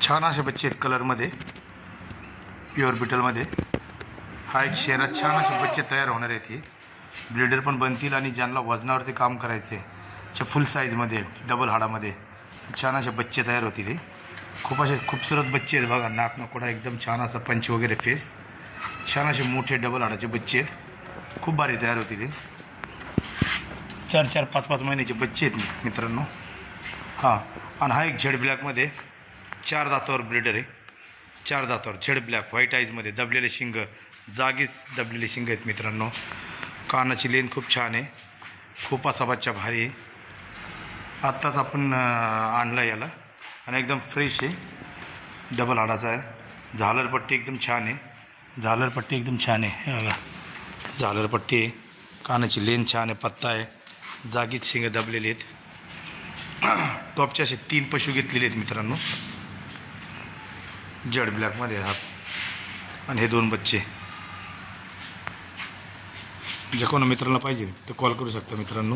छान असे बच्चे आहेत कलरमध्ये, प्युअर बिटलमध्ये। हा एक शेरात छान असे बच्चे तयार होणार आहेत। हे ब्रीडर पण बनतील आणि ज्यांना वजनावरती काम करायचे फुल साईजमध्ये डबल हाडामध्ये छान असे बच्चे तयार होतील। हे खूप असे खूबसूरत बच्चे आहेत बघा, नाक नकोडा एकदम छान असा पंच वगैरे फेस, छान असे मोठे डबल हाडाचे बच्चे आहेत, खूप भारी तयार होतील। हे 4-4, 5-5 महिन्याचे बच्चे आहेत मित्रांनो। हां, आणि हा एक झेड ब्लॅकमध्ये 4 दातावर ब्रीडर आहे। 4 दातावर झेड ब्लॅक व्हाईट आईजमध्ये, दबलेले शिंग, जागीच दबलेले शिंग आहेत मित्रांनो। कानाची लेन खूप छान आहे, खूप असा बच्चा भारी आहे। आत्ताच आपण आणला याला आणि एकदम फ्रेश आहे, डबल हाडाचा आहे। झालरपट्टी एकदम छान आहे, झालरपट्टी एकदम छान आहे, हे बघा झालरपट्टी आहे। कानाची लेन छान आहे, पत्ता आहे, जागीच शिंग दबलेले आहेत। टॉपचे असे 3 पशु घेतलेले आहेत मित्रांनो, जड ब्लॅकमध्ये आहात। आणि हे 2 बच्चे जे कोणा मित्रांना पाहिजे ते कॉल करू शकता मित्रांनो।